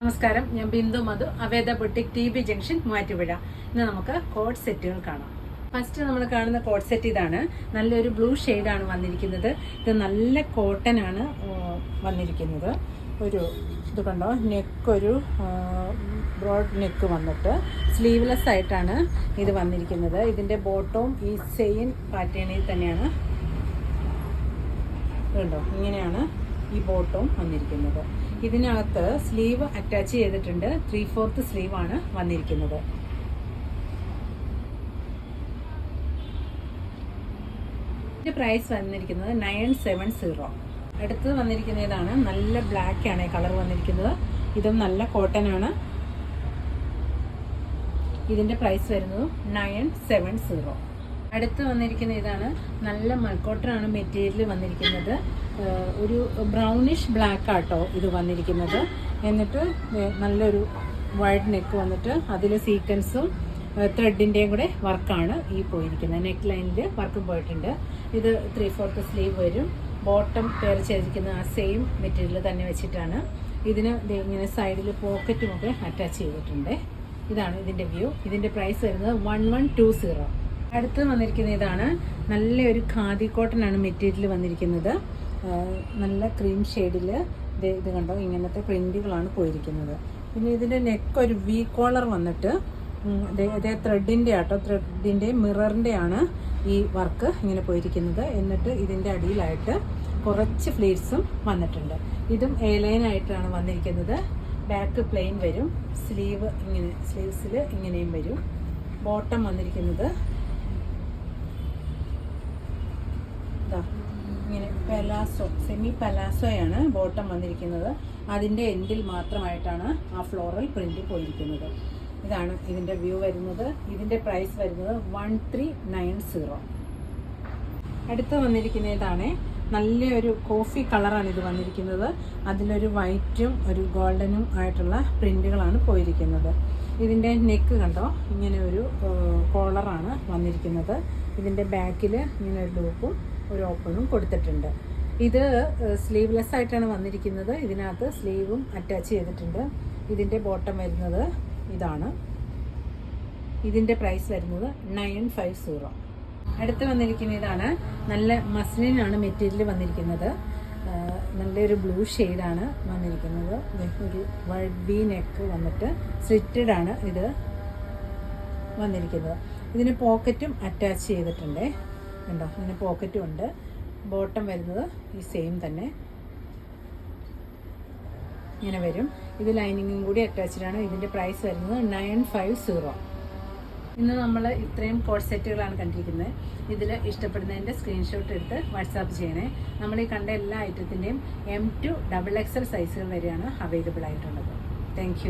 നമസ്കാരം, ഞാൻ ബിന്ദു മധു, അവേദ boutique TB junction Muvattupuzha. ഇന്ന് നമുക്ക് കോട്ട് സെറ്റുകൾ കാണാം. ഫസ്റ്റ് നമ്മൾ കാണുന്ന കോട്ട് സെറ്റ് ഇതാണ്. നല്ലൊരു ബ്ലൂ ഷെയ്ഡാണ് വന്നിരിക്കുന്നത്. ഇത് നല്ല കോട്ടൺ ആണ് വന്നിരിക്കുന്നത്. ഇത് കണ്ടോ, നെക്കൊരു ബ്രോഡ് നെക്ക് വന്നിട്ട് സ്ലീവ്ലെസ് ആയിട്ടാണ് ഇത് വന്നിരിക്കുന്നത്. ഇതിൻ്റെ ബോട്ടവും ഈ സെയിം പാറ്റേണിൽ തന്നെയാണ്. കണ്ടോ, ഇങ്ങനെയാണ് ഈ ബോട്ടവും വന്നിരിക്കുന്നത്. ഇതിനകത്ത് സ്ലീവ് അറ്റാച്ച് ചെയ്തിട്ടുണ്ട്. 3/4 സ്ലീവ് ആണ് വന്നിരിക്കുന്നത്. ഇതിന്റെ പ്രൈസ് വന്നിരിക്കുന്നത് 970. അടുത്തത് വന്നിരിക്കുന്ന ഇതാണ്. നല്ല ബ്ലാക്ക് ആണ് കളർ വന്നിരിക്കുന്നത്. ഇതും നല്ല കോട്ടൺ ആണ്. ഇതിന്റെ പ്രൈസ് വരുന്നത് 970. അടുത്ത് വന്നിരിക്കുന്ന ഇതാണ്. നല്ല മൽക്കോട്ടനാണ് മെറ്റീരിയൽ വന്നിരിക്കുന്നത്. ഒരു ബ്രൗണിഷ് ബ്ലാക്ക് ആട്ടോ ഇത് വന്നിരിക്കുന്നത്. എന്നിട്ട് നല്ലൊരു വൈഡ് നെക്ക് വന്നിട്ട് അതിൽ സീക്വൻസും ത്രെഡിൻ്റെയും കൂടെ വർക്കാണ് ഈ പോയിരിക്കുന്നത്. നെക്ക് ലൈനിൽ വർക്കും പോയിട്ടുണ്ട്. ഇത് 3/4 സ്ലീവ് വരും. ബോട്ടം പെയർ ചെയ്തിരിക്കുന്ന ആ സെയിം മെറ്റീരിയൽ തന്നെ വെച്ചിട്ടാണ്. ഇതിന് ഇങ്ങനെ സൈഡിൽ പോക്കറ്റുമൊക്കെ അറ്റാച്ച് ചെയ്തിട്ടുണ്ട്. ഇതാണ് ഇതിൻ്റെ വ്യൂ. ഇതിൻ്റെ പ്രൈസ് വരുന്നത് 1120. അടുത്ത് വന്നിരിക്കുന്ന ഇതാണ്. നല്ലൊരു ഖാദി കോട്ടൺ ആണ് മെറ്റീരിയൽ വന്നിരിക്കുന്നത്. നല്ല ക്രീം ഷെയ്ഡിൽ ഇത് കണ്ടോ, ഇങ്ങനത്തെ പ്രിന്റുകളാണ് പോയിരിക്കുന്നത്. പിന്നെ ഇതിൻ്റെ നെക്ക് ഒരു വി കോളർ വന്നിട്ട് ഇതേ ത്രെഡിൻ്റെ ആട്ടോ, ത്രെഡിൻ്റെ മിററിൻ്റെ ആണ് ഈ വർക്ക് ഇങ്ങനെ പോയിരിക്കുന്നത്. എന്നിട്ട് ഇതിൻ്റെ അടിയിലായിട്ട് കുറച്ച് ഫ്ലീറ്റ്സും വന്നിട്ടുണ്ട്. ഇതും എയർലൈൻ ആയിട്ടാണ് വന്നിരിക്കുന്നത്. ബാക്ക് പ്ലെയിൻ വരും. സ്ലീവ്സിൽ ഇങ്ങനെയും വരും. ബോട്ടം വന്നിരിക്കുന്നത് ഇങ്ങനെ സെമി പലാസോയാണ് ബോട്ടം വന്നിരിക്കുന്നത്. അതിൻ്റെ എൻഡിൽ മാത്രമായിട്ടാണ് ആ ഫ്ലോറൽ പ്രിന്റ് പോയിരിക്കുന്നത്. ഇതാണ് ഇതിൻ്റെ വ്യൂ വരുന്നത്. ഇതിൻ്റെ പ്രൈസ് വരുന്നത് 1390. അടുത്ത് വന്നിരിക്കുന്ന ഇതാണ്. നല്ലൊരു കോഫി കളറാണ് ഇത് വന്നിരിക്കുന്നത്. അതിലൊരു വൈറ്റും ഒരു ഗോൾഡനും ആയിട്ടുള്ള പ്രിന്റുകളാണ് പോയിരിക്കുന്നത്. ഇതിൻ്റെ നെക്ക് കണ്ടോ, ഇങ്ങനെ ഒരു കോളറാണ് വന്നിരിക്കുന്നത്. ഇതിൻ്റെ ബാക്കിൽ ഇങ്ങനെ ഒരു ലൂപ്പും ഒരു ഓപ്പണും കൊടുത്തിട്ടുണ്ട്. ഇത് സ്ലീവ്ലെസ് ആയിട്ടാണ് വന്നിരിക്കുന്നത്. ഇതിനകത്ത് സ്ലീവും അറ്റാച്ച് ചെയ്തിട്ടുണ്ട്. ഇതിൻ്റെ ബോട്ടം വരുന്നത് ഇതാണ്. ഇതിൻ്റെ പ്രൈസ് വരുന്നത് 950. അടുത്ത് വന്നിരിക്കുന്ന ഇതാണ്. നല്ല മസ്ലിനാണ് മെറ്റീരിയൽ വന്നിരിക്കുന്നത്. നല്ലൊരു ബ്ലൂ ഷെയ്ഡാണ് വന്നിരിക്കുന്നത്. ഒരു വൈഡ് വി നെക്ക് വന്നിട്ട് സ്ലിറ്റഡ് ആണ് ഇത് വന്നിരിക്കുന്നത്. ഇതിന് പോക്കറ്റും അറ്റാച്ച് ചെയ്തിട്ടുണ്ട്. കണ്ടോ, ഇതിന് പോക്കറ്റും ഉണ്ട്. ബോട്ടം വരുന്നത് ഈ സെയിം തന്നെ ഇങ്ങനെ വരും. ഇത് ലൈനിങ്ങും കൂടി അറ്റാച്ച്ഡ് ആണ്. ഇതിൻ്റെ പ്രൈസ് വരുന്നത് 950. ഇന്ന് നമ്മൾ ഇത്രയും കോട്ട് സെറ്റുകളാണ് കണ്ടിരിക്കുന്നത്. ഇതിൽ ഇഷ്ടപ്പെടുന്നതിൻ്റെ സ്ക്രീൻഷോട്ട് എടുത്ത് വാട്സാപ്പ് ചെയ്യണേ. നമ്മൾ ഈ കണ്ട എല്ലാ ഐറ്റത്തിൻ്റെയും M to XXL സൈസുകൾ വരെയാണ് അവൈലബിൾ ആയിട്ടുള്ളത്. താങ്ക്